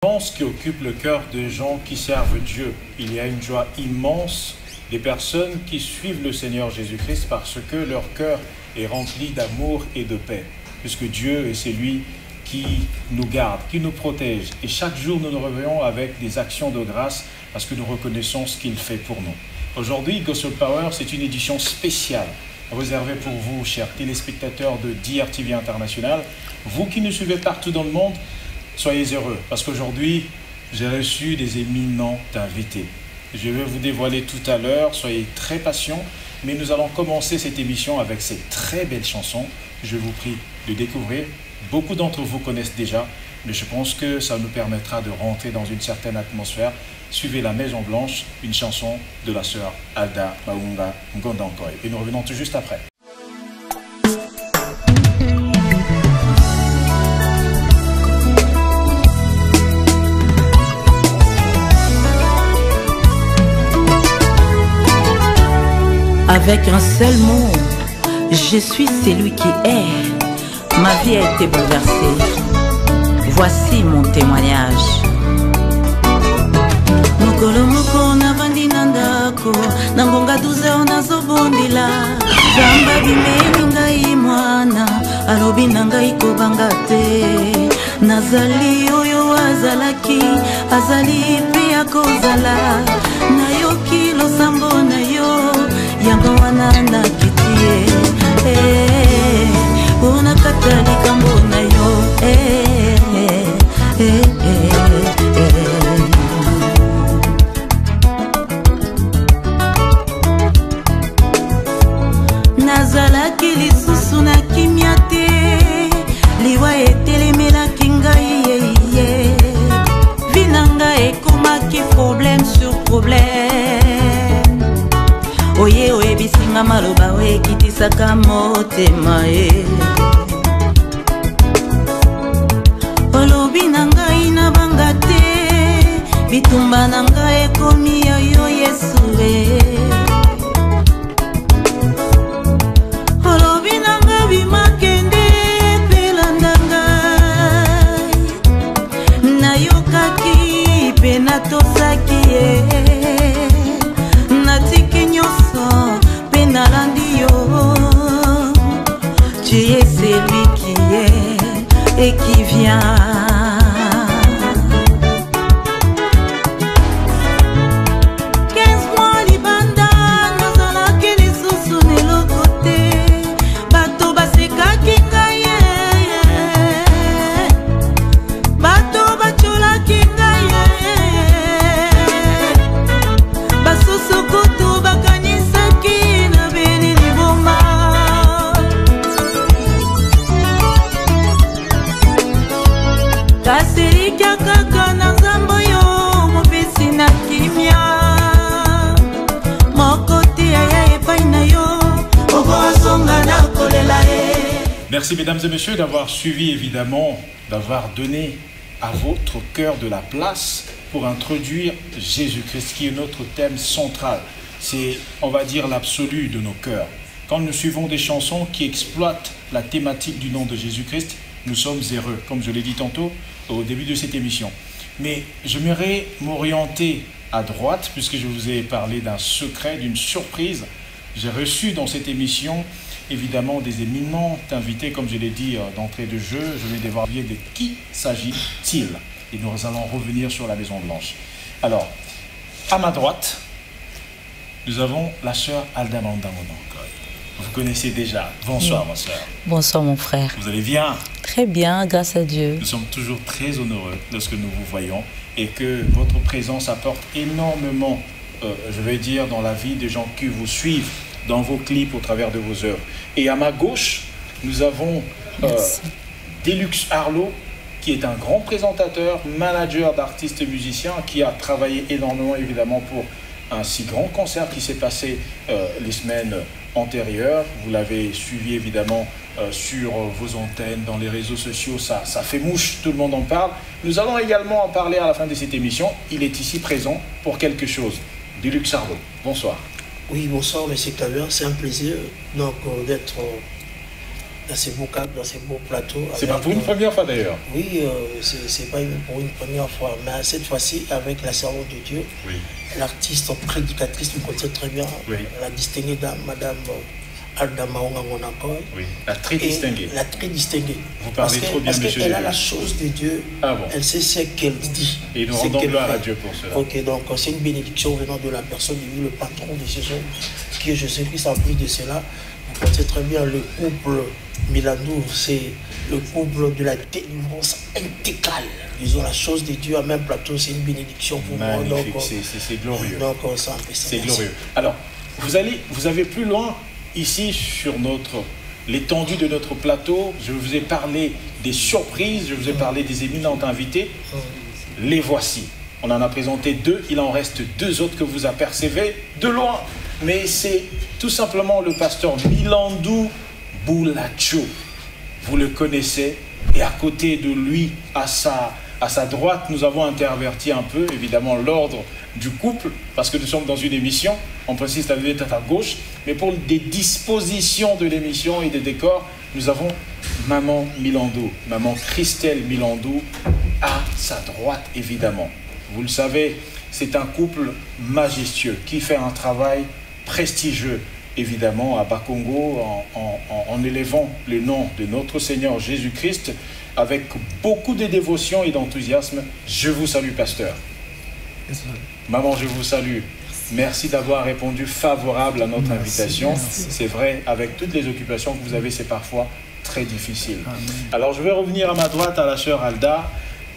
Ce qui occupe le cœur des gens qui servent Dieu. Il y a une joie immense des personnes qui suivent le Seigneur Jésus-Christ parce que leur cœur est rempli d'amour et de paix. Puisque Dieu est celui qui nous garde, qui nous protège. Et chaque jour, nous nous réveillons avec des actions de grâce parce que nous reconnaissons ce qu'il fait pour nous. Aujourd'hui, Gospel Power, c'est une édition spéciale réservée pour vous, chers téléspectateurs de DRTV International. Vous qui nous suivez partout dans le monde, soyez heureux, parce qu'aujourd'hui, j'ai reçu des éminents invités. Je vais vous dévoiler tout à l'heure, soyez très patients, mais nous allons commencer cette émission avec ces très belles chansons. Je vous prie de découvrir. Beaucoup d'entre vous connaissent déjà, mais je pense que ça nous permettra de rentrer dans une certaine atmosphère. Suivez La Maison Blanche, une chanson de la sœur Alda Maunga Ngondankoy. Et nous revenons tout juste après. Avec un seul mot, je suis celui qui est. Ma vie a été bouleversée. Voici mon témoignage. Mokolo moko na vandi nandako, nangonga 12 heures nazobondela. Zamba bimeli ngai mwana, alobi na ngai kobanga te. Nazali oyo azalaki, azali pe akozala. Nayoki losambo na yo. Yango wana na kitie Una katalika mbona yo Nazalaki lisusu na kimia te Liwa etelemelaki ngai Vinanga ekomaki problème sur problème Oye oye bisinga maloba we kitisaka motema Olobi na ngai na banga te Bitumba na ngai ekomi yo Yesu Olobi na ngai bimakende pelanda ngai Nayokaki pe natosaki Natiki nyoso penalandi yo Tu es celui qui est et qui vient Merci mesdames et messieurs d'avoir suivi évidemment, d'avoir donné à votre cœur de la place pour introduire Jésus-Christ qui est notre thème central. C'est, on va dire, l'absolu de nos cœurs. Quand nous suivons des chansons qui exploitent la thématique du nom de Jésus-Christ, nous sommes heureux, comme je l'ai dit tantôt au début de cette émission. Mais j'aimerais m'orienter à droite puisque je vous ai parlé d'un secret, d'une surprise. J'ai reçu dans cette émission évidemment des éminents invités, comme je l'ai dit d'entrée de jeu. Je vais devoir dire de qui s'agit-il. Et nous allons revenir sur la Maison Blanche. Alors, à ma droite, nous avons la sœur Alda Maunga Ngondankoy. Vous connaissez déjà. Bonsoir, ma sœur. Bonsoir, mon frère. Vous allez bien? Très bien, grâce à Dieu. Nous sommes toujours très honoreux lorsque nous vous voyons et que votre présence apporte énormément, je vais dire, dans la vie des gens qui vous suivent, dans vos clips, au travers de vos œuvres. Et à ma gauche, nous avons Deluxe Arlo, qui est un grand présentateur, manager d'artistes et musiciens, qui a travaillé énormément, évidemment, pour un si grand concert qui s'est passé les semaines antérieures. Vous l'avez suivi, évidemment, sur vos antennes, dans les réseaux sociaux. Ça fait mouche, tout le monde en parle. Nous allons également en parler à la fin de cette émission. Il est ici présent pour quelque chose. Deluxe Arlo, bonsoir. Oui, bonsoir, M. Claver. C'est un plaisir d'être dans ces beaux cadres, dans ces beaux plateaux. C'est pas pour une première fois d'ailleurs. Oui, c'est pas pour une première fois, mais cette fois-ci avec la servante de Dieu, oui. L'artiste prédicatrice, vous connaissez très bien, oui. La distinguée dame, Madame Alda Maonga Monaco. Oui, la très distinguée. La très distinguée. Vous parlez trop bien, monsieur. Parce qu'elle a la chose de Dieu, bon. Elle sait ce qu'elle dit. Et nous rendons gloire à Dieu pour cela. Ok, donc c'est une bénédiction venant de la personne, le patron de ces hommes, qui est Jésus-Christ. En plus de cela, vous connaissez très bien le couple Milandou, c'est le couple de la délivrance intégrale. Ils ont la chose de Dieu à même plateau, c'est une bénédiction pour moi. C'est glorieux. Donc, c'est glorieux. Alors, vous avez plus loin, ici, sur l'étendue de notre plateau, je vous ai parlé des surprises, je vous ai parlé des éminentes invités. Les voici. On en a présenté 2, il en reste 2 autres que vous apercevez de loin. Mais c'est tout simplement le pasteur Milandou Boulacho. Vous le connaissez. Et à côté de lui, à sa droite, nous avons interverti un peu, évidemment, l'ordre du couple, parce que nous sommes dans une émission. En principe, ça devait être à gauche. Mais pour des dispositions de l'émission et des décors, nous avons Maman Milandou, Maman Christelle Milandou, à sa droite, évidemment. Vous le savez, c'est un couple majestueux qui fait un travail prestigieux, évidemment, à Bakongo, en élevant le nom de notre Seigneur Jésus-Christ, avec beaucoup de dévotion et d'enthousiasme. Je vous salue, pasteur. Maman, je vous salue. Merci d'avoir répondu favorable à notre invitation. C'est vrai, avec toutes les occupations que vous avez, c'est parfois très difficile. Amen. Alors, je vais revenir à ma droite, à la sœur Alda.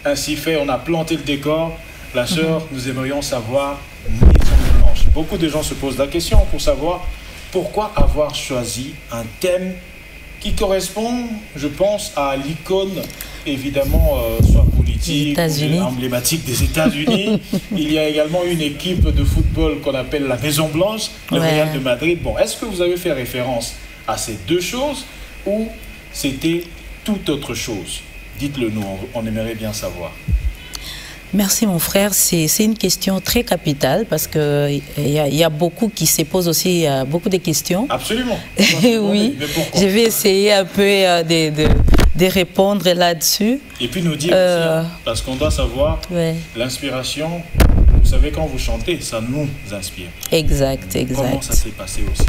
Ainsi fait, on a planté le décor. La sœur, nous aimerions savoir Maison Blanche. Beaucoup de gens se posent la question pour savoir pourquoi avoir choisi un thème qui correspond, je pense, à l'icône, évidemment, soit politique, emblématique des États-Unis. Il y a également une équipe de football qu'on appelle la Maison Blanche, le Real de Madrid. Bon, est-ce que vous avez fait référence à ces 2 choses ou c'était toute autre chose? Dites-le nous, on aimerait bien savoir. Merci mon frère, c'est une question très capitale parce qu'il y a beaucoup qui se posent aussi beaucoup de questions. Absolument. Oui, je vais essayer un peu de répondre là-dessus. Et puis nous dire aussi, parce qu'on doit savoir, l'inspiration, vous savez quand vous chantez, ça nous inspire. Exact. Comment ça s'est passé aussi?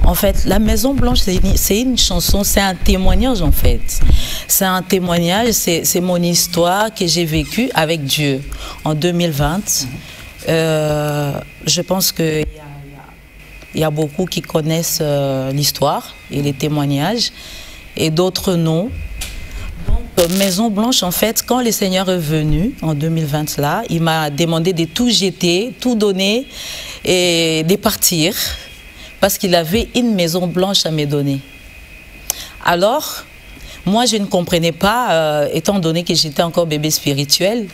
En fait, la Maison Blanche, c'est une chanson, c'est un témoignage en fait. C'est un témoignage, c'est mon histoire que j'ai vécue avec Dieu en 2020. Je pense qu'il y a beaucoup qui connaissent l'histoire et les témoignages et d'autres non. Donc, Maison Blanche, en fait, quand le Seigneur est venu en 2020 là, il m'a demandé de tout jeter, tout donner et de partir. Parce qu'il avait une maison blanche à me donner. Alors, moi, je ne comprenais pas, étant donné que j'étais encore bébé spirituel.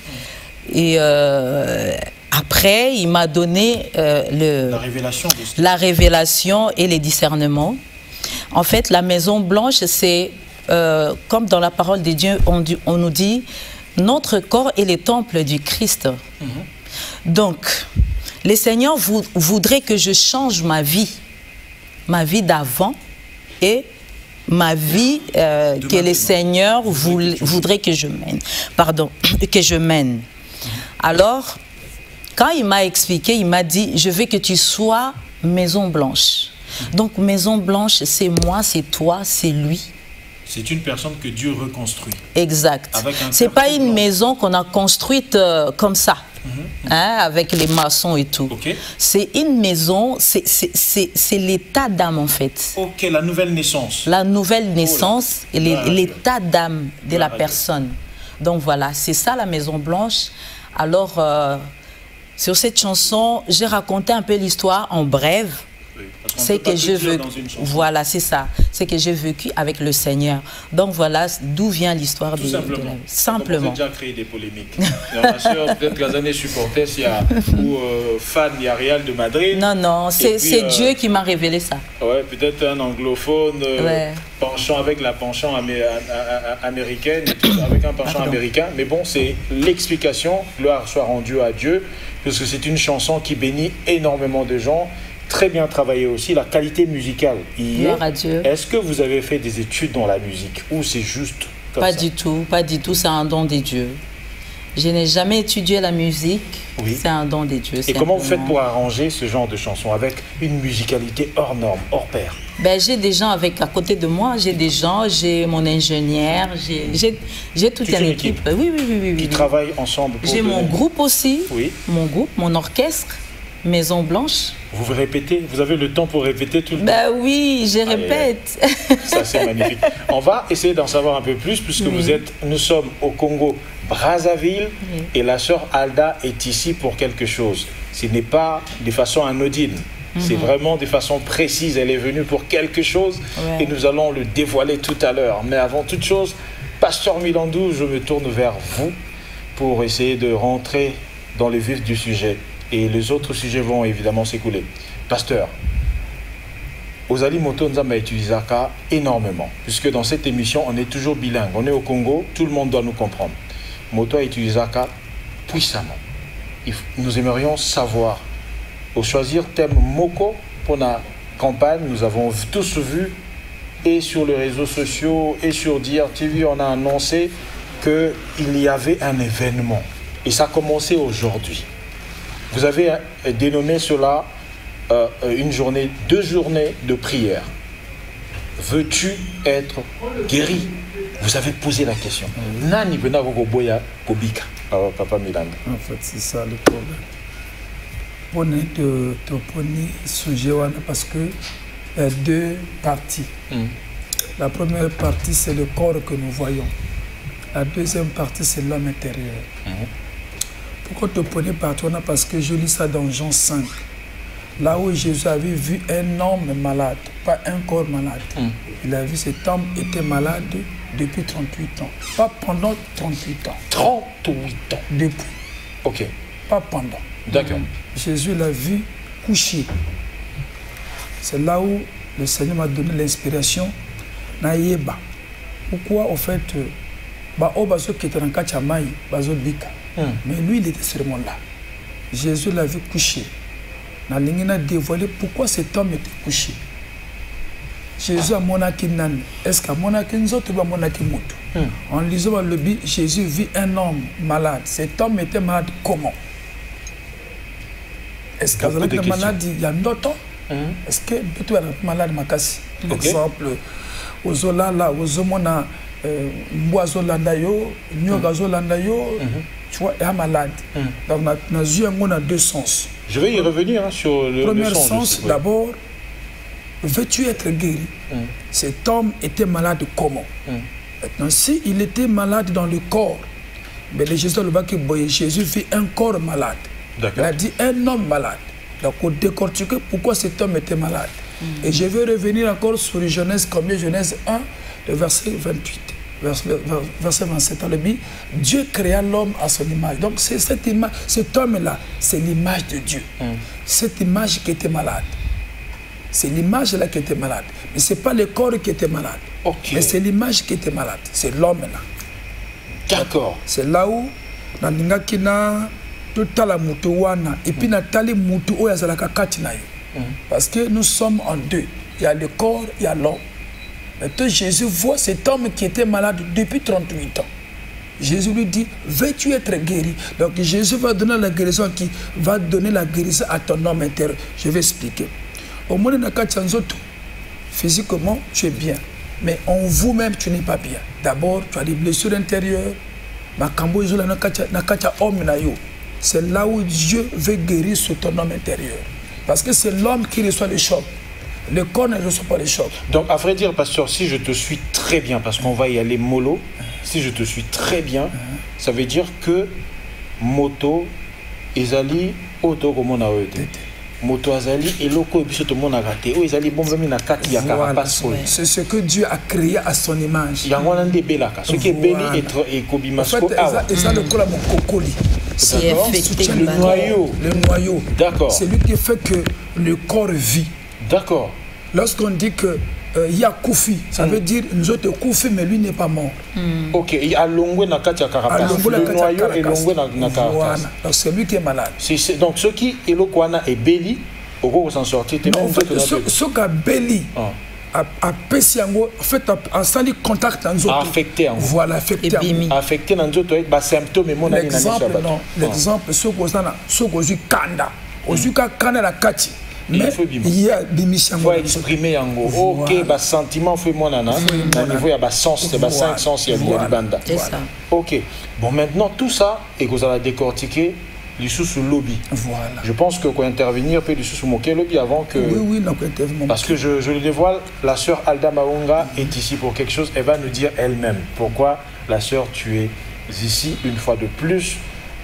Et après, il m'a donné la révélation et les discernements. En fait, la maison blanche, c'est, comme dans la parole de Dieu, on nous dit, notre corps est le temple du Christ. Donc, le Seigneur voudrait que je change ma vie d'avant et ma vie que le Seigneur voudrait que je mène. Alors, quand il m'a expliqué, il m'a dit, je veux que tu sois Maison Blanche. Donc, Maison Blanche, c'est moi, c'est toi, c'est lui. C'est une personne que Dieu reconstruit. Exact. C'est pas une maison qu'on a construite comme ça. Avec les maçons et tout. C'est une maison, c'est l'état d'âme en fait. Ok, la nouvelle naissance. La nouvelle naissance et l'état d'âme de la personne. Donc voilà, c'est ça la Maison Blanche. Alors, sur cette chanson, j'ai raconté un peu l'histoire en bref. C'est que je veux. Voilà, c'est ça. C'est que j'ai vécu avec le Seigneur. Donc voilà d'où vient l'histoire de la vie. Simplement. J'ai déjà créé des polémiques. Ma soeur, peut-être les années supporters, ou fan, il y a Real de Madrid. Non, c'est Dieu qui m'a révélé ça. Ouais, peut-être un anglophone penchant avec la penchant américaine, avec un penchant américain. Mais bon, c'est l'explication. Gloire soit rendue à Dieu, parce que c'est une chanson qui bénit énormément de gens, très bien travaillé aussi la qualité musicale. Gloire à Dieu. Est-ce que vous avez fait des études dans la musique ou c'est juste comme Pas ça? du tout, pas du tout, c'est un don de Dieu. Je n'ai jamais étudié la musique, c'est un don de Dieu. Et comment vous faites pour arranger ce genre de chansons avec une musicalité hors norme, hors pair? Ben, j'ai des gens à côté de moi, j'ai des gens, j'ai mon ingénieur, j'ai toute une équipe. Oui. Qui travaillent ensemble. J'ai mon groupe aussi, oui. Mon groupe, mon orchestre, Maison Blanche. Vous répétez? Vous avez le temps pour répéter tout le temps? Ben oui, je répète. Ça, c'est magnifique. On va essayer d'en savoir un peu plus puisque nous sommes au Congo Brazzaville et la sœur Alda est ici pour quelque chose. Ce n'est pas de façon anodine. C'est vraiment de façon précise. Elle est venue pour quelque chose et nous allons le dévoiler tout à l'heure. Mais avant toute chose, Pasteur Milandou, je me tourne vers vous pour essayer de rentrer dans le vif du sujet. Et les autres sujets vont évidemment s'écouler. Pasteur, Ozali Moto Nzamba utilisaka énormément, puisque dans cette émission, on est toujours bilingue. On est au Congo, tout le monde doit nous comprendre. Moto utilisaka puissamment. Nous aimerions savoir, au choisir thème Moko pour la campagne, nous avons tous vu, et sur les réseaux sociaux, et sur DRTV, on a annoncé qu'il y avait un événement. Et ça a commencé aujourd'hui. Vous avez dénommé cela une journée, 2 journées de prière. Veux-tu être guéri? Vous avez posé la question. Nani bena boya kobika. Papa Milanda. En fait, c'est ça le problème. On est de poser sujet parce que il y a 2 parties. La première partie, c'est le corps que nous voyons. La deuxième partie, c'est l'homme intérieur. Pourquoi te prenez partout? Parce que je lis ça dans Jean 5. Là où Jésus avait vu un homme malade, pas un corps malade. Il a vu cet homme était malade depuis 38 ans. Pas pendant 38 ans. 38 ans. Depuis. Ok. Pas pendant. D'accord. Jésus l'a vu coucher. C'est là où le Seigneur m'a donné l'inspiration. Naïeba. Pourquoi, au fait, mais lui, il était sûrement là. Jésus l'a vu coucher. Il a dévoilé pourquoi cet homme était couché. Jésus a monaki nani. Est-ce qu'à monaki nzoto ou monaki mutu? En lisant le Bible, Jésus vit un homme malade. Cet homme était malade comment? Est-ce qu'il y a une maladie? Il y a d'autres. Est-ce que tu es malade makasi? Par exemple, aux Zolala, aux Zomona, Mboazolandayo, Nyogazolandayo, tu vois, est malade. Donc, on a 2 sens. Je vais y revenir sur le premier sens. D'abord, veux-tu être guéri? Cet homme était malade comment? Maintenant, s'il était malade dans le corps, mais le Jésus vit un corps malade. Il a dit un homme malade. Donc, on décortique pourquoi cet homme était malade. Et je vais revenir encore sur Genèse, Genèse 1, le verset 28. Verset 27, on le dit, Dieu créa l'homme à son image. Donc c'est cette image, cet homme-là, c'est l'image de Dieu. Cette image qui était malade. C'est l'image-là qui était malade. Mais ce n'est pas le corps qui était malade. Mais c'est l'image qui était malade. C'est l'homme-là. D'accord. C'est là où, dans l'ingakina, tout la mutuwana, et puis natali mutu oyazalaka katinayo. Parce que nous sommes en 2. Il y a le corps, il y a l'homme. Maintenant, Jésus voit cet homme qui était malade depuis 38 ans. Jésus lui dit, veux-tu être guéri? Donc Jésus va donner la guérison qui va donner la guérison à ton homme intérieur. Je vais expliquer. Au monde de physiquement, tu es bien. Mais en vous-même, tu n'es pas bien. D'abord, tu as des blessures intérieures. C'est là où Dieu veut guérir sur ton homme intérieur. Parce que c'est l'homme qui reçoit le choc. Le corps ne reçoit pas les chocs. Donc, à vrai dire, pasteur, si je te suis très bien, parce qu'on va y aller mollo, si je te suis très bien, ça veut dire que moto, ezali, auto, comme on a été. Moto, ezali, et loko, et puis tout le monde a raté. Oh, ezali, bon, na kati, ya carapace. C'est ce que Dieu a créé à son image. Il y a un des belaka. Ce qui est béni et kobimasko. En fait, et ça, le col à mon cocoli. C'est le noyau. Le noyau. D'accord. C'est lui qui fait que le corps vit. D'accord. Lorsqu'on dit que il y a Koufi, ça veut dire nous autres Koufi, mais lui n'est pas mort. Ok, il y a Longwe Nakati à Carapace. Le noyau et Longwe Nakati. Voilà, donc c'est lui qui est malade. Donc ce qui est le Kwana est Béli, Oko s'en sortir. En fait, ce qu'a belli, a pesé en fait, a sali contact en zone. Affecté en voilà, affecté. Affecté en zone, avec des symptômes. L'exemple, non. L'exemple, ce qu'on a, ce qu'on a kanda, on a kanda la kati. Mais il y a des missions. Il faut exprimer en gros. Ok, bah sentiment, fait mon nana. À niveau, il y a sens, il y a 5 sens, il y a du banda. C'est ça. Ok. Bon, maintenant, tout ça, et que vous allez décortiquer, les sous lobby. Voilà. Je pense que qu'on intervenir peut les sous moquer lobby avant que. Oui, donc intervenir. Parce que je le dévoile, la sœur Alda Maonga est ici pour quelque chose. Elle va nous dire elle-même pourquoi la sœur tu es ici une fois de plus.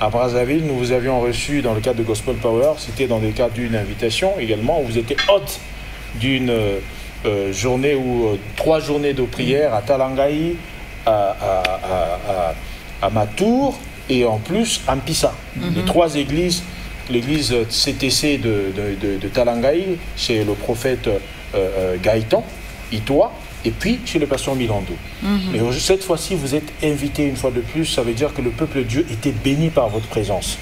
À Brazzaville, nous vous avions reçu dans le cadre de Gospel Power. C'était dans le cadre d'une invitation également, où vous étiez hôte d'une journée ou 3 journées de prière à Talangaï, à Matour et en plus à Mpissa. Les 3 églises, l'église CTC de Talangaï, chez le prophète Gaëtan, Itoa, et puis chez le pasteur Milando. Mais cette fois-ci, vous êtes invité une fois de plus, ça veut dire que le peuple de Dieu était béni par votre présence.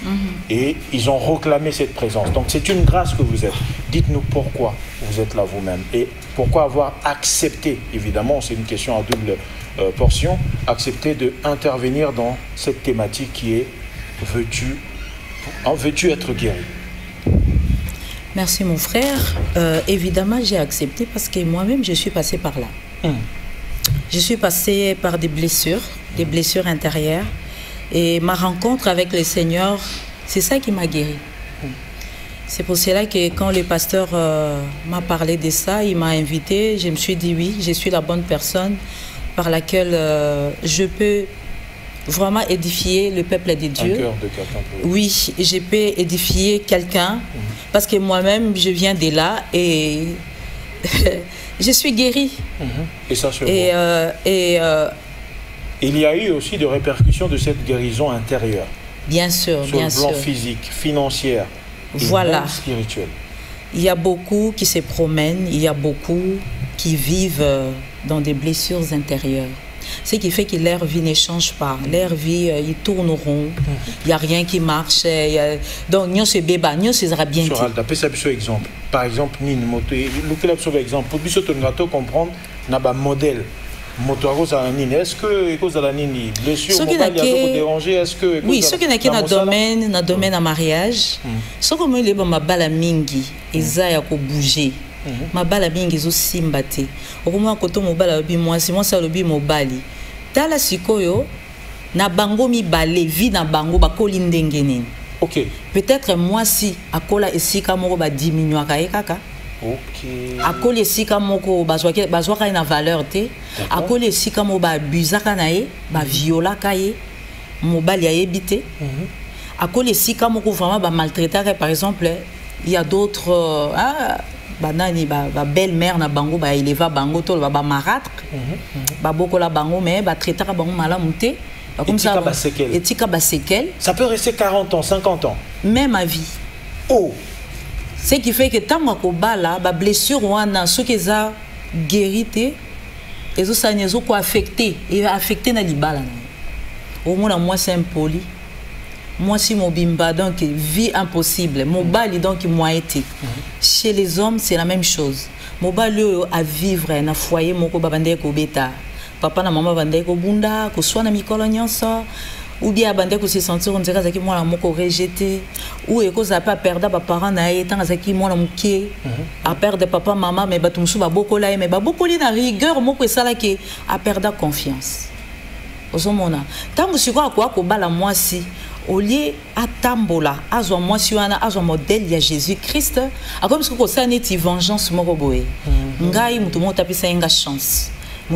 Et ils ont réclamé cette présence. Donc c'est une grâce que vous êtes. Dites-nous pourquoi vous êtes là vous-même. Et pourquoi avoir accepté, évidemment, c'est une question à double portion, accepté d'intervenir dans cette thématique qui est veux-tu être guéri? Merci mon frère. Évidemment, j'ai accepté parce que moi-même, je suis passée par là. Je suis passée par des blessures intérieures. Et ma rencontre avec le Seigneur, c'est ça qui m'a guéri. C'est pour cela que quand le pasteur m'a parlé de ça, il m'a invité, je me suis dit oui, je suis la bonne personne par laquelle je peux vraiment édifier le peuple de Dieu. Un cœur de quelqu'un. Oui, je peux édifier quelqu'un parce que moi-même, je viens de là et je suis guérie. Et ça se voit. Il y a eu aussi des répercussions de cette guérison intérieure. Bien sûr, sur le plan physique, financier et même spirituel. Il y a beaucoup qui se promènent, il y a beaucoup qui vivent dans des blessures intérieures. Ce qui fait que leur vie ne change pas. Leur vie, ils tourneront. Il n'y a rien qui marche. Donc, nous, c'est béba, nous, c'est bien. Sur Alda, ça un exemple. Par exemple, Nine, le exemple. Pour que comprendre, on a un modèle. Est-ce que cause de la nini blessure déranger est-ce que oui ce qui n'a qu'un domaine à mariage ce comme il est bon ma bala mingi eza ya ko bouger ma bala mingi zo simbate okoma koto mobala bi moi ça lobi mobali tala sikoyo na bango mi balé vie na bango ba kolindenge nini. OK, peut-être moi si akola esika moko ba diminuer kaka. OK. Akoli esika moko bazwaka na valeur te. Akoli esika moko ba abusaka na ye, ba violaka ye, mobali ya yebite. Akoli esika moko vraiment ba maltraitaka par exemple, il y a d'autres banani ba belle-mère na bango ba éleva bango to ba marâtre. Ba bokola bango mais ba traitaka bango malamu te. Comme ça etika ba séquelle. Ça peut rester 40 ans, 50 ans. Même à vie. Oh. Ce qui fait que tant que bala, ba blessure wana ceux qui ont guéri té, et ça sont quoi affecté et affecté na libala. Au moins moi c'est impoli. Moi si mon bimba donc vie impossible. Mon bali donc moi été. Chez les hommes c'est la même chose. Mon bali à vivre na foyer moko babande ko beta. Papa na maman bande ko bunda ko soina mikolo nyonso. Ou bien abandé que se sentir on dirait que moi la moko rejeté ou et que ça pas perdre ba parents na étant que moi la moké à perdre papa maman mais batumsu ba bokola mais ba bokoli na rigueur moko ça là que à perdre confiance ozomona tango siko quoi ko bala moi si au lieu à tambola azwa moi si wana azwa modèle ya Jésus Christ a comme ce que ça neti vengeance moko boé ngai mutu mo tapisa nga chance.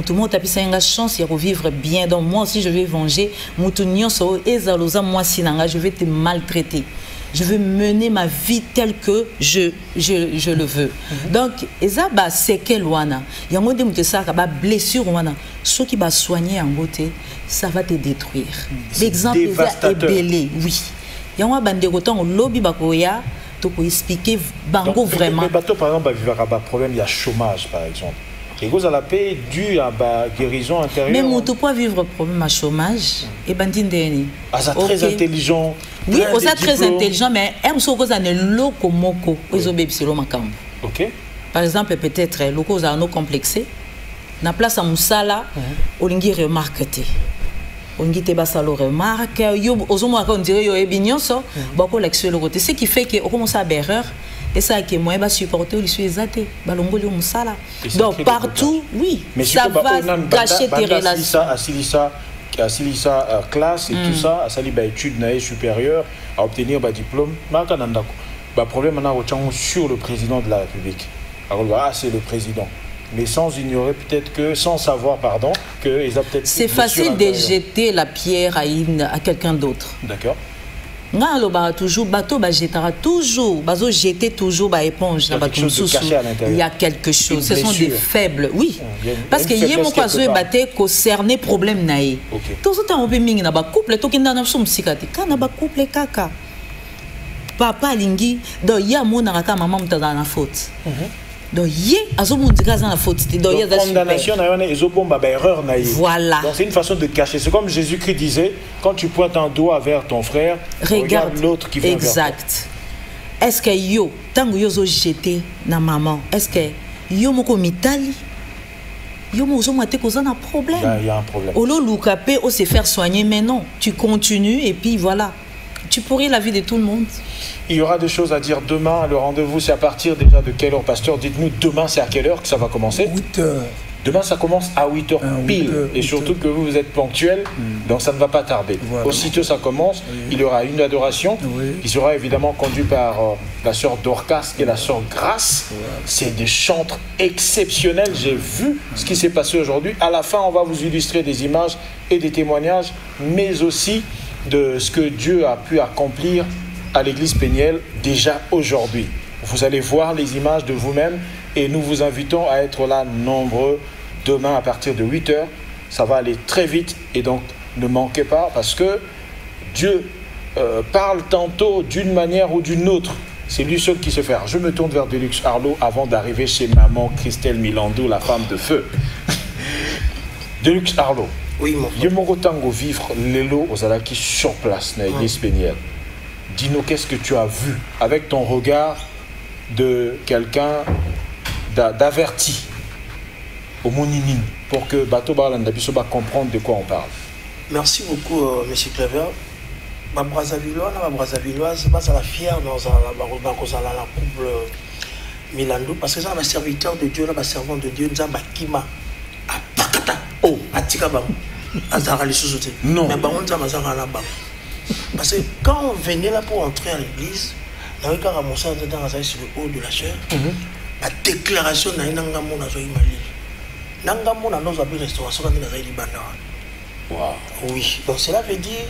Tout le monde a une chance de vivre bien. Donc moi aussi je vais venger. Moi je vais te maltraiter. Je vais mener ma vie telle que je le veux. Donc c'est quel wana. Il y a des blessures wana. Ceux qui va soigner en beauté, ça va te détruire. L'exemple est belé. Oui. Il y a des gens qui lobby bakoya pour expliquer bango vraiment. Mais par exemple, il y a un problème, il y a chômage par exemple. Et vous avez la paix due à la guérison intérieure. Mais mon tout pas vivre problème à chômage et bandine déni. Ah ça très intelligent. Oui, on est très intelligent, mais aime ce que ça ne loko moko. Ok. Par exemple, peut-être loko ça no complexé. Na place à musala, on lingi remarque te. On lingi te basalo remarque. Yo ozomo on dirait yo ebignon so. Bako l'excès le côté. Ce qui fait que on commence à erreur. Et ça qui moi va supporter les choses athées. Balongo le musala. Donc partout, oui. Mais ça va gâcher tes relations. Asilisa classe et tout ça, à sali études supérieures, à obtenir diplôme. Le problème sur le président de la République. Alors c'est le président. Mais sans ignorer peut-être que, sans savoir, pardon, que ils ont peut-être. C'est facile de jeter la pierre à quelqu'un d'autre. D'accord. Toujours, bateau, jettera toujours, jeter toujours éponge. Il y a quelque chose. Ce sont des faibles, oui. Parce que hier, mon cas, je battais concerné problème naï. Tout ce temps, on peut mingi na ba couple, tout qui n'a pas son psychiatre. Quand na ba couple kaka, papa lingi, donc il y a mon araka maman dans la faute. Donc, il la faute. Voilà. Donc, c'est une façon de cacher. C'est comme Jésus-Christ disait, quand tu pointes un doigt vers ton frère, regarde l'autre qui vient exact. Est-ce que yo, tant que yo jeté na maman, est-ce que yo moko mitali? Yo mo zomate ko un problème. Il y a un problème. Olo loukapé, o se faire soigner, mais non. Tu continues et puis voilà. Tu pourris la vie de tout le monde. Il y aura des choses à dire demain. Le rendez-vous, c'est à partir déjà de quelle heure, pasteur? Dites-nous, demain, c'est à quelle heure que ça va commencer? 8 heures. Demain, ça commence à 8 heures pile. 8 heures, et surtout que vous êtes ponctuel, donc ça ne va pas tarder. Voilà. Aussitôt ça commence, il y aura une adoration qui sera évidemment conduite par la sœur Dorcas et la sœur Grâce. C'est des chantres exceptionnels. J'ai vu ce qui s'est passé aujourd'hui. À la fin, on va vous illustrer des images et des témoignages, mais aussi de ce que Dieu a pu accomplir à l'église Péniel déjà aujourd'hui. Vous allez voir les images de vous-même et nous vous invitons à être là nombreux demain à partir de 8 heures. Ça va aller très vite et donc ne manquez pas parce que Dieu parle tantôt d'une manière ou d'une autre. C'est lui seul qui sait faire. Je me tourne vers Deluxe Arlo avant d'arriver chez maman Christelle Milando, la femme de feu. Deluxe Arlo. Oui, mon frère. Je me vivre l'élo aux Alaki sur place dans l'église Péniel. Dis-nous qu'est-ce que tu as vu avec ton regard de quelqu'un d'averti au Moninine pour que Bato Balandabiso va comprendre de quoi on parle. Merci beaucoup, M. Clever. Ma Brazzavilloise, ma la fière dans la couple Milando parce que c'est un serviteur de Dieu, un servant de Dieu, un Kima. Oh, non. Mais parce que quand on venait là pour entrer à l'église, on avait ramassé sur le haut de la chair, la déclaration n'a pas restauration oui, donc cela veut dire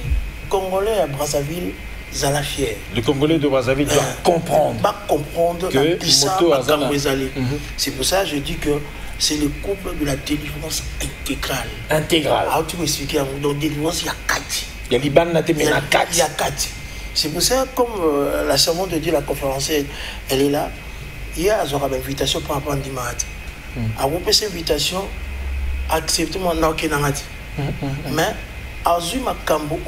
Congolais à Brazzaville, ils la fière. Le Congolais de Brazzaville doit comprendre. Que c'est pour ça que je dis que c'est le couple de la délivrance intégrale. Intégrale. Alors tu m'expliques, donc délivrance, il y a 4. Il y a l'Iban, il y a 4. C'est pour ça, comme la servante de Dieu, la conférence, elle est là. Il y a une invitation pour apprendre du mat. À vous cette invitation, acceptez-moi, mais à Zuma Kambo,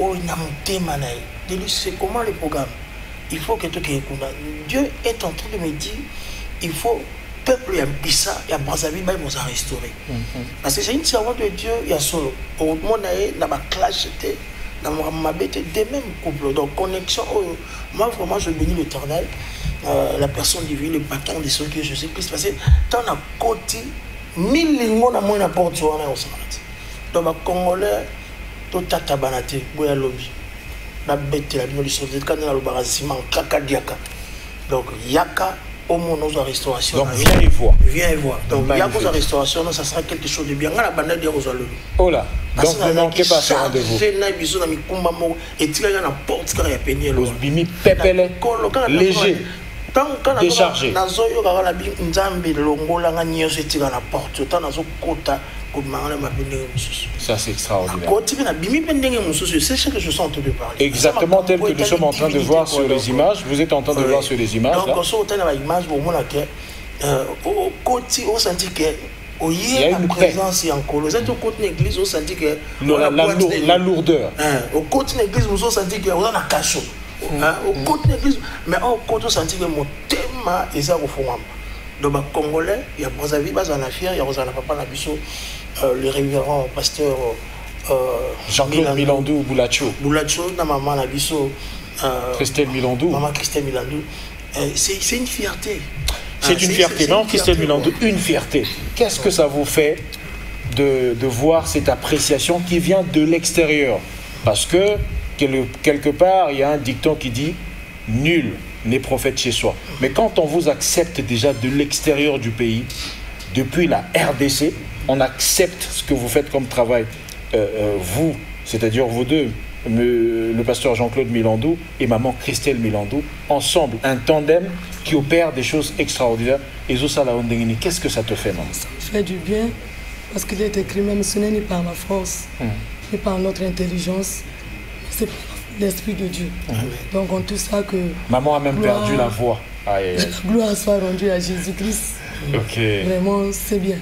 c'est comment le programme? Il faut que Dieu est en train de me dire, il faut peuple et Bissa et à Brazzaville, ils vont se restaurer. Parce que c'est une servante de Dieu, il y a solo. Au monde, il y a clash, dans des mêmes couples. Donc, connexion. Moi, vraiment, je bénis l'Éternel, la personne divine, le patron de ceux que je sais Christ. Parce que tant à côté, 1000 lignes à moins n'importe où on est au Salat. Donc, les Congolais, tout à tabanate, boya lobby. La bête, la binolisation, quand on a le baraziment, kakadiaka. Donc, yaka. Au moins, nos restauration. Donc, viens y voir. Viens y voir. Donc, il y a une restauration, ça sera quelque chose de bien. On a la banane de Rosalou. Oh là. Donc, ne manquez pas ce rendez-vous. Léger. Déchargé. Ça, c'est extraordinaire. Exactement tel que nous sommes en train de voir sur les images. Vous êtes en train de voir sur les images. Là. Il y a une présence en Colo. Vous êtes au côté de l'église, vous sentez que la lourdeur. Au côté de l'église, vous sentez que vous avez un cachot. au côté de l'église, mais au côté senti que mon thème est au fond. Donc, les Congolais, il y a Brazzaville, il y a Fier, il y a Papa Nabiso, le révérend pasteur Jean-Claude Milandou Boulacho. Boulacho, maman Nabiso. Christelle Milandou. Maman Christelle Milandou. C'est une fierté. C'est une fierté, non, Christelle Milandou, une fierté. Qu'est-ce que ça vous fait de voir cette appréciation qui vient de l'extérieur? Parce que, quelque part, il y a un dicton qui dit « Nul n'est prophète chez soi ». Mais quand on vous accepte déjà de l'extérieur du pays, depuis la RDC, on accepte ce que vous faites comme travail, vous, c'est-à-dire vous deux, le pasteur Jean-Claude Milandou et maman Christelle Milandou, ensemble, un tandem qui opère des choses extraordinaires. Et Zosala Ondengini, qu'est-ce que ça te fait, maman? Ça me fait du bien, parce qu'il est écrit, même ce n'est ni par ma force, ni par notre intelligence, c'est par l'Esprit de Dieu. Donc on tout ça que... Maman a même perdu la voix. La gloire soit rendue à Jésus-Christ. Ok. Vraiment, c'est bien.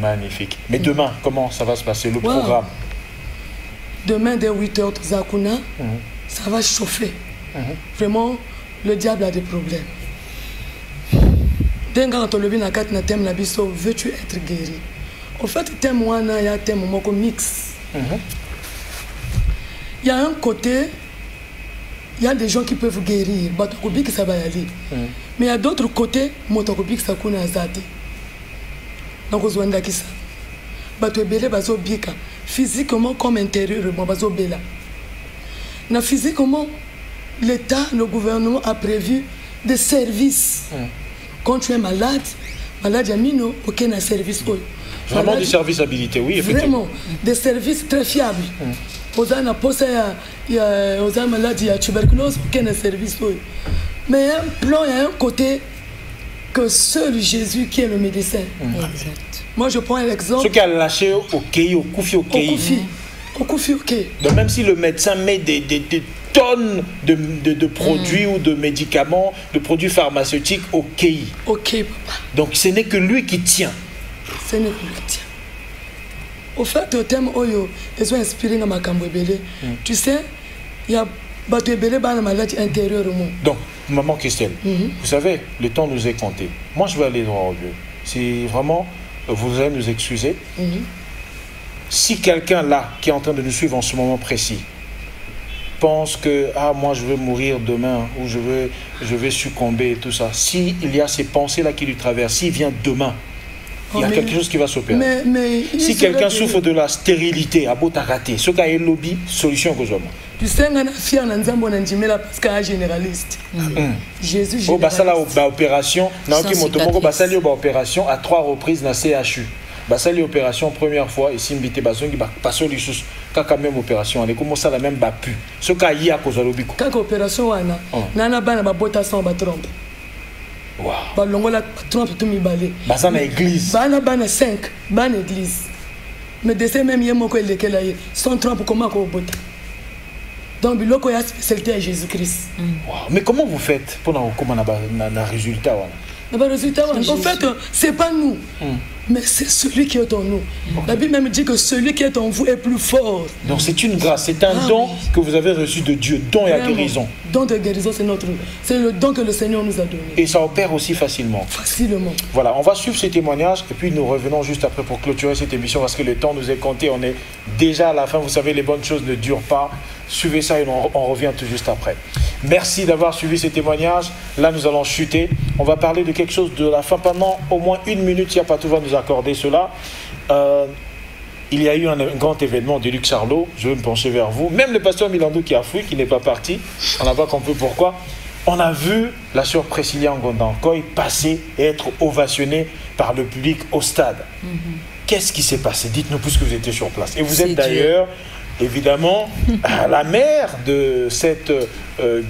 Magnifique. Mais demain, comment ça va se passer, le programme? Demain, dès 8h, Zakuna, ça va chauffer. Vraiment, le diable a des problèmes. Dès quand on le vit dans le thème, veux-tu être guéri? En fait, le thème, il y a un thème mix. Il y a un côté, il y a des gens qui peuvent guérir, que ça va y aller. Mais il y a d'autres côtés, que ça va azate. Donc, on a ça. Physiquement comme intérieurement, physiquement, l'État, le gouvernement a prévu des services. Quand tu es malade, il y a aucun service. Vraiment des services habilités, oui, effectivement. Vraiment, des services très fiables. Aux gens il y a malade, il y a tuberculose, aucun service. Mais il y a un plan, il y a un côté que seul Jésus qui est le médecin. Moi, je prends l'exemple. Ce qui a lâché au Koufi, au Koufi. Au Koufi, ok. Donc, même si le médecin met des tonnes de produits ou de médicaments, de produits pharmaceutiques au Kei. Ok, papa. Donc, ce n'est que lui qui tient. Ce n'est que lui qui tient. Au fait, au thème Oyo, ils ont inspiré dans ma Cambouébélé. Tu sais, il y a Batouébélé dans la maladie intérieurement. Donc, maman Christelle, vous savez, le temps nous est compté. Moi, je vais aller droit au but. C'est vraiment... Vous allez nous excuser. Si quelqu'un là, qui est en train de nous suivre en ce moment précis, pense que moi je veux mourir demain, ou je vais succomber et tout ça, s'il y a ces pensées-là qui lui traversent, s'il vient demain, il y a quelque chose qui va s'opérer. Si quelqu'un souffre de la stérilité, à Botarate, ce qu'il y a un lobby, solution que j'aime. Tu sais, on a fier dans Nzambonandjimela parce qu'il est généraliste. Jésus généraliste. Au Basala, opération, opération à 3 reprises dans le CHU. Basali opération première fois, et Simbité Bazongi, passo l'issous, quand même opération, on est comme ça la même bapu. Ce qu'il y a à cause de l'obiko. Quand opération, nana bana babota sans batrompe. Wow. Balongola trompe tout mi balé. Basana église. Bana 5, bana église. Mais de ces mêmes yémoko et lesquels là, sans trompe comment qu'on bota. Donc, il y a une spécialité à Jésus-Christ. Wow. Mais comment vous faites pour un résultat? En fait, ce n'est pas nous, mais c'est celui qui est en nous. La Bible même dit que celui qui est en vous est plus fort. Donc c'est une grâce, c'est un don que vous avez reçu de Dieu, don et à guérison. Don de guérison, c'est le don que le Seigneur nous a donné. Et ça opère aussi facilement. Facilement. Voilà, on va suivre ces témoignages et puis nous revenons juste après pour clôturer cette émission parce que le temps nous est compté, on est déjà à la fin. Vous savez, les bonnes choses ne durent pas. Suivez ça et on revient tout juste après. Merci d'avoir suivi ces témoignages. Là, nous allons chuter. On va parler de quelque chose de la fin pendant au moins 1 minute. Yapatou va nous accorder cela. Il y a eu un grand événement de Luc Charlot. Je vais me pencher vers vous. Même le pasteur Milandou qui a fui, qui n'est pas parti. On n'a pas compris pourquoi. On a vu la sœur Priscilla Ngondankoy passer et être ovationnée par le public au stade. Qu'est-ce qui s'est passé? Dites-nous puisque vous étiez sur place. Et vous êtes d'ailleurs... évidemment, la mère de cette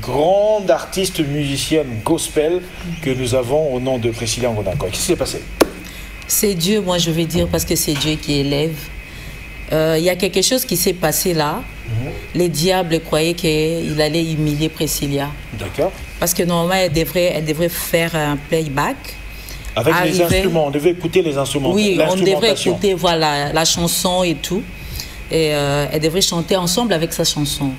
grande artiste musicienne gospel que nous avons au nom de Priscilla Ngondankoy. Qu'est-ce qui s'est passé? C'est Dieu, moi je vais dire, parce que c'est Dieu qui élève. Il y a quelque chose qui s'est passé là. Les diables croyaient qu'il allait humilier Priscilla. D'accord. Parce que normalement, elle devrait faire un playback. Avec les instruments, on devait écouter les instruments. Oui, on devrait écouter voilà, la chanson et tout. Et elle devrait chanter ensemble avec sa chanson.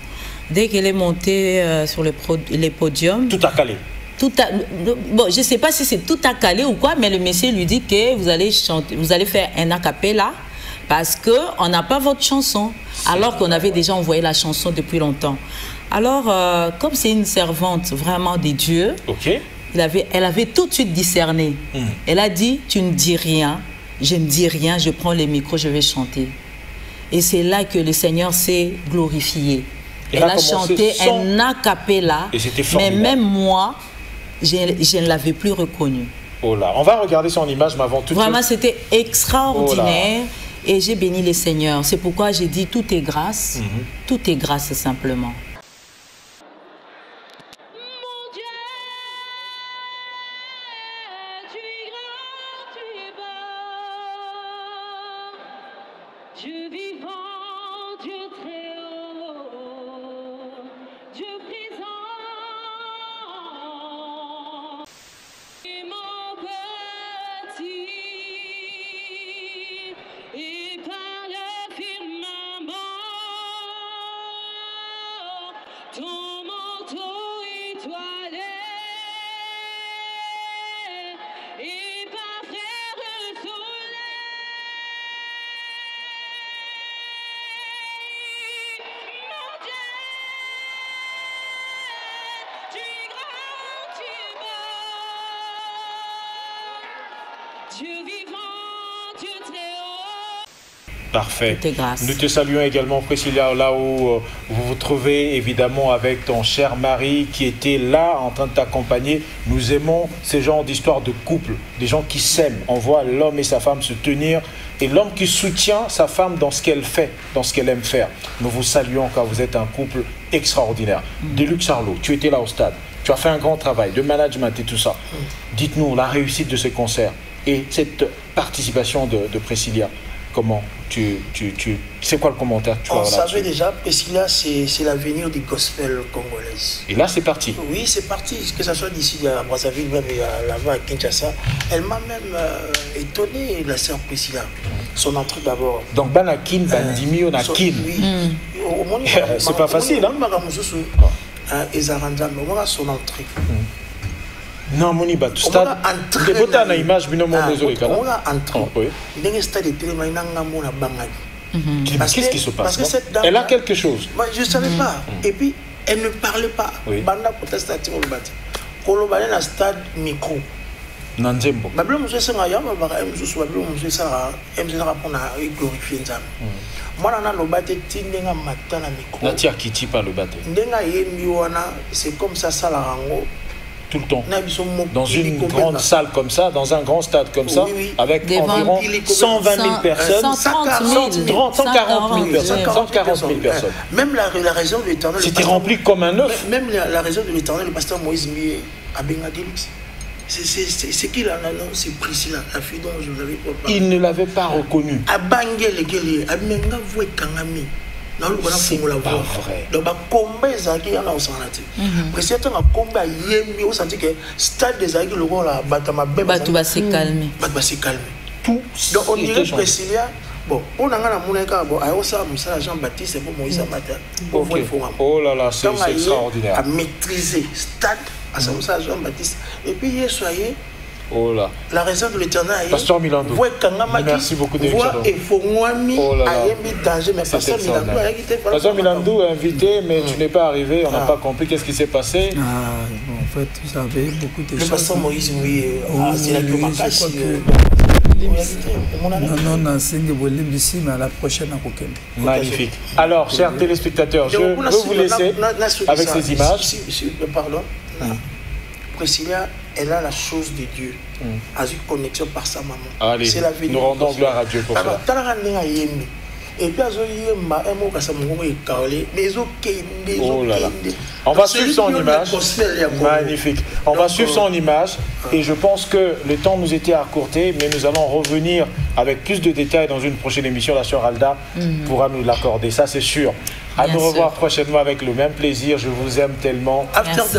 Dès qu'elle est montée sur les podiums... Tout a calé. Bon, je ne sais pas si c'est tout à caler ou quoi, mais le monsieur lui dit que vous allez chanter, vous allez faire un a cappella parce qu'on n'a pas votre chanson, alors qu'on avait déjà envoyé la chanson depuis longtemps. Alors, comme c'est une servante vraiment des dieux, elle avait tout de suite discerné. Elle a dit, tu ne dis rien, je ne dis rien, je prends les micros, je vais chanter. Et c'est là que le Seigneur s'est glorifié. Elle a chanté un a cappella, mais même moi, je ne l'avais plus reconnu. Oh là, on va regarder son image, mais avant tout. Vraiment, c'était extraordinaire et j'ai béni le Seigneur. C'est pourquoi j'ai dit tout est grâce, tout est grâce simplement. Parfait. Nous te saluons également, Priscilla, là où vous vous trouvez, évidemment, avec ton cher mari qui était là en train de t'accompagner. Nous aimons ces genres d'histoires de couple, des gens qui s'aiment. On voit l'homme et sa femme se tenir et l'homme qui soutient sa femme dans ce qu'elle fait, dans ce qu'elle aime faire. Nous vous saluons car vous êtes un couple extraordinaire. Deluxe Arlo, tu étais là au stade. Tu as fait un grand travail de management et tout ça. Dites-nous la réussite de ce concert et cette participation de Priscilla. Comment c'est quoi le commentaire que tu as? On savait déjà, Priscilla, c'est l'avenir du gospel congolais. Et là, c'est parti. Oui, c'est parti. Que ce soit d'ici à Brazzaville, même là-bas à Kinshasa. Elle m'a même étonné, la sœur Priscilla. Son entrée d'abord. Donc, Banakin, Bandimi, on a Kin. Oui. C'est pas facile, hein? Son entrée. Non, mon iba, tout stade. Les botas na image, binomo désolé. On a entré. Dans stade de téléma, il y a un bangage. Qu'est-ce qui se passe? Elle a quelque chose. Je ne savais pas. Et puis, elle ne parlait pas. Banda protestative au bâti. Kolobale na stade micro. Nanzembo. Bablo monsieur Sengaya, Bablo monsieur Sara, Mzera pour glorifier Nzam. Moi, on a le bâti tindenga matin na micro. Natia qui tue pas le bâti. Ndenga yemiwana, c'est comme ça la rango. Tout le temps. Dans une grande salle comme ça, dans un grand stade comme ça, avec environ 120 000 personnes, 140 000 personnes. Même la région de l'Éternel. C'était rempli comme un œuf. Même la région de l'Éternel, le pasteur Moïse Mié à Bengadelix. C'est qui là? C'est Priscilla, la fille dont je vous avais parlé. Il ne l'avait pas reconnue. À Bangele, à Menga Voué Kangami. C'est pas vrai. Donc, combien de gens sont là? Précisément, combien de gens que stade des agues, le rôle à Batama Batou va se calmer. Batou va se calmer. Tout. Donc, on dirait Priscilla. Bon, on a un mouneka, bon, à Osa, Moussa, Jean-Baptiste, et pour Moïse Amata. Oh là là, c'est extraordinaire. À maîtriser stade, à Moussa, Jean-Baptiste. Et puis, hier, soyez. Oh là. La raison de l'Éternel. Pasteur Milando. Merci beaucoup de oh là là. Pasteur Milando est invité, mais tu n'es pas arrivé, on n'a pas compris qu'est-ce qui s'est passé. En fait, vous savez, beaucoup de choses. Le pasteur Moïse, oui, c'est la Kumakashi. Non, c'est ici, mais à la prochaine à magnifique. Alors, chers téléspectateurs, je veux vous laisser avec ces images. Pardon. Priscilla, elle a la chose de Dieu, a une connexion par sa maman. Allez, nous rendons gloire à Dieu pour ça. Et puis, oh là là. On va suivre son image. Magnifique. On va suivre son image. Et je pense que le temps nous était accourté, mais nous allons revenir avec plus de détails dans une prochaine émission. La sœur Alda pourra nous l'accorder, ça c'est sûr. À nous revoir prochainement avec le même plaisir. Je vous aime tellement.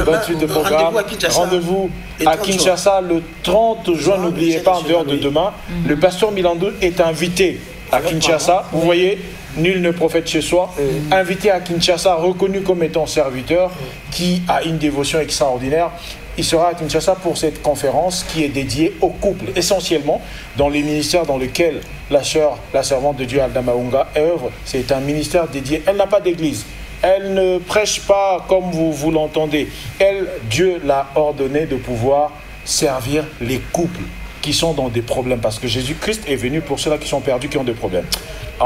Bonne suite de programme. Rendez-vous à Kinshasa le 30 juin. N'oubliez pas, en dehors de demain, le pasteur Milando est invité à Kinshasa. Vous voyez, nul ne prophète chez soi, invité à Kinshasa, reconnu comme étant serviteur, qui a une dévotion extraordinaire. Il sera à Kinshasa pour cette conférence qui est dédiée au couple, essentiellement dans les ministères dans lesquels la sœur, la servante de Dieu Alda Maunga œuvre. C'est un ministère dédié. Elle n'a pas d'église. Elle ne prêche pas comme vous l'entendez. Elle, Dieu l'a ordonné de pouvoir servir les couples qui sont dans des problèmes. Parce que Jésus-Christ est venu pour ceux-là qui sont perdus, qui ont des problèmes.